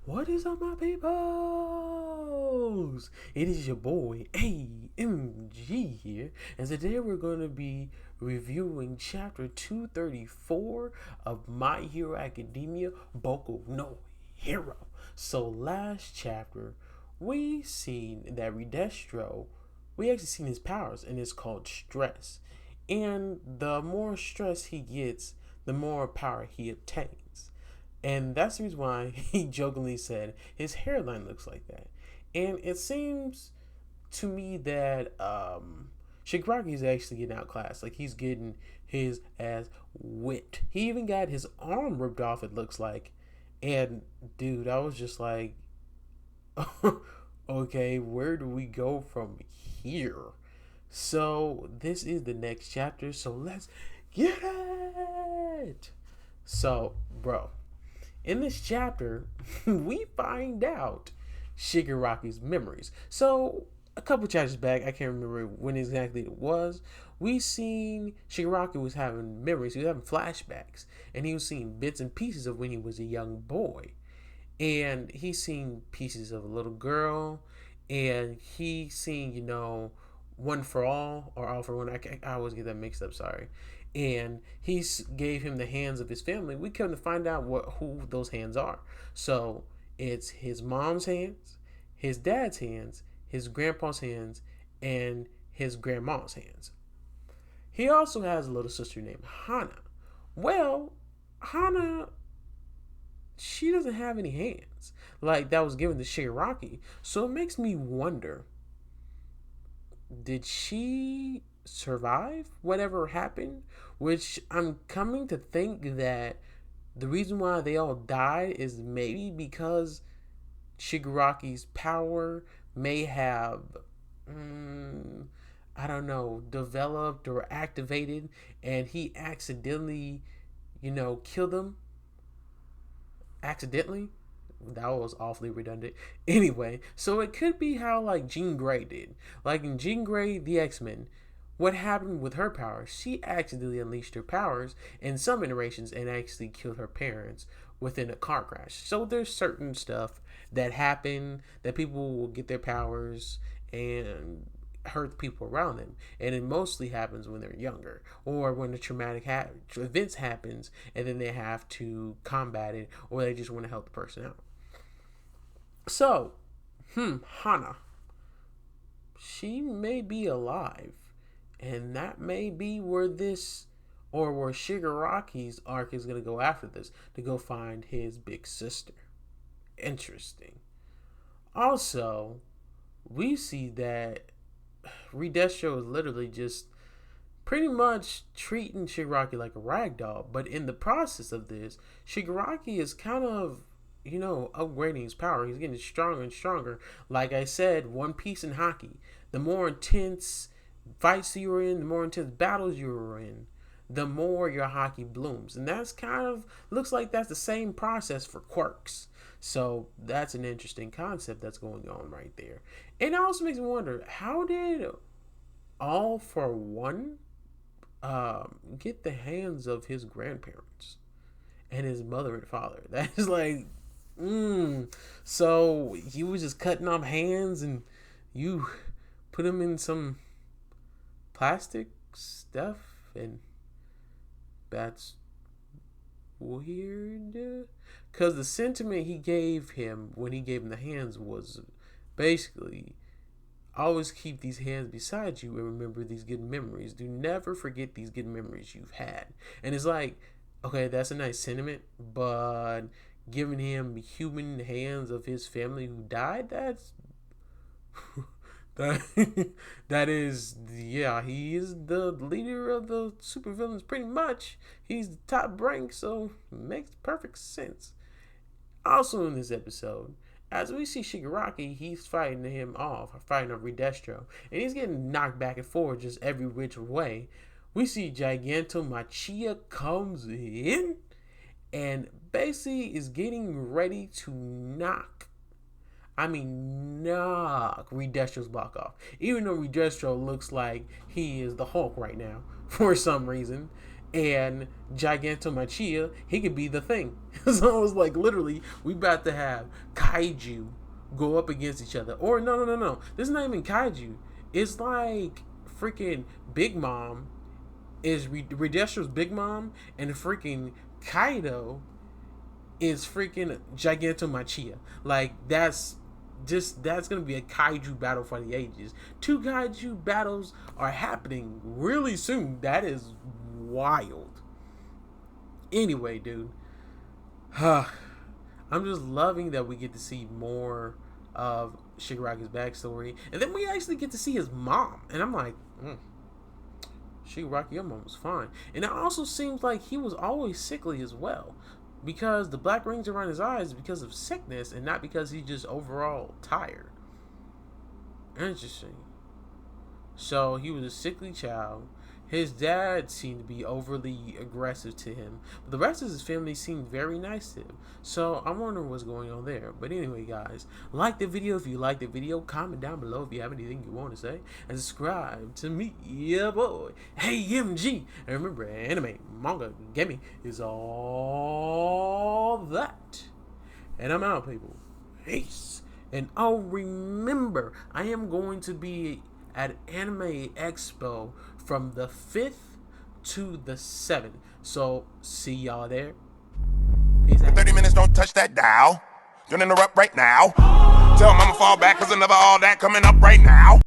What is up, my peoples? It is your boy AMG here, and today we're going to be reviewing chapter 234 of My Hero Academia Boku no Hero. So, last chapter, we seen that Redestro, we actually seen his powers, and it's called stress. And the more stress he gets, the more power he obtains. And that's the reason why he jokingly said his hairline looks like that. And it seems to me that Shigaraki is actually getting outclassed. Like, he's getting his ass whipped. He even got his arm ripped off, it looks like. And, dude, I was just like, okay, where do we go from here? So, this is the next chapter. So, let's get it. So, bro, in this chapter, we find out Shigaraki's memories. So, a couple chapters back, I can't remember when exactly it was, we seen Shigaraki was having memories. He was having flashbacks, and he was seeing bits and pieces of when he was a young boy. And he seen pieces of a little girl, and he seen, One for All or All for One. I always get that mixed up. Sorry. And he gave him the hands of his family. We come to find out who those hands are. So it's his mom's hands, his dad's hands, his grandpa's hands, and his grandma's hands. He also has a little sister named Hana. Well, Hana, she doesn't have any hands like that was given to Shigaraki. So it makes me wonder, did she survive whatever happened? Which I'm coming to think that the reason why they all died is maybe because Shigaraki's power may have, I don't know, developed or activated, and he accidentally, killed them accidentally. That was awfully redundant. Anyway, so it could be how like Jean Grey did. Like in Jean Grey, the X-Men, what happened with her powers? She accidentally unleashed her powers in some iterations and actually killed her parents within a car crash. So there's certain stuff that happen that people will get their powers and hurt people around them, and it mostly happens when they're younger or when the traumatic events happens and then they have to combat it or they just want to help the person out. So, Hana, she may be alive, and that may be where this, or where Shigaraki's arc is going to go after this, to go find his big sister. Interesting. Also, we see that Redestro is literally just pretty much treating Shigaraki like a rag doll, but in the process of this, Shigaraki is kind of, upgrading his power. He's getting stronger and stronger. Like I said, One Piece in hockey. The more intense fights you were in, the more intense battles you were in, the more your hockey blooms. And that's kind of, looks like that's the same process for quirks. So that's an interesting concept that's going on right there. And it also makes me wonder, how did All for One get the hands of his grandparents and his mother and father? That is like, so you was just cutting off hands and you put them in some plastic stuff, and that's weird. Because the sentiment he gave him when he gave him the hands was basically, always keep these hands beside you and remember these good memories. Do never forget these good memories you've had. And it's like, okay, that's a nice sentiment, but giving him human hands of his family who died, that's that that is, yeah, he is the leader of the supervillains pretty much. He's the top rank, so it makes perfect sense. Also in this episode, as we see Shigaraki, he's fighting off Redestro, and he's getting knocked back and forth just every which way. We see Gigantomachia comes in and basically is getting ready to knock Redestro's block off. Even though Redestro looks like he is the Hulk right now for some reason. and Gigantomachia, he could be the thing. So it was like literally we about to have kaiju go up against each other. Or no. This is not even kaiju. It's like freaking Big Mom is Redestro's Big Mom, and freaking Kaido is freaking Gigantomachia. Like that's gonna be a kaiju battle for the ages. Two kaiju battles are happening really soon. That is wild. Anyway, dude, I'm just loving that we get to see more of Shigaraki's backstory, and then we actually get to see his mom, and I'm like, Shigaraki, your mom was fine. And it also seems like he was always sickly as well, because the black rings around his eyes is because of sickness and not because he's just overall tired. Interesting. So he was a sickly child. His dad seemed to be overly aggressive to him, but the rest of his family seemed very nice to him. So I'm wondering what's going on there. But anyway, guys, like the video if you like the video. Comment down below if you have anything you want to say, and subscribe to me, yeah boy, AMG. And remember, anime, manga, gaming is all that. And I'm out, people. Peace. And oh, remember, I am going to be at Anime Expo from the 5th to the 7th. So, see y'all there. Peace out. 30 minutes, don't touch that dial. Don't interrupt right now. Tell mama fall back, cause another all that coming up right now.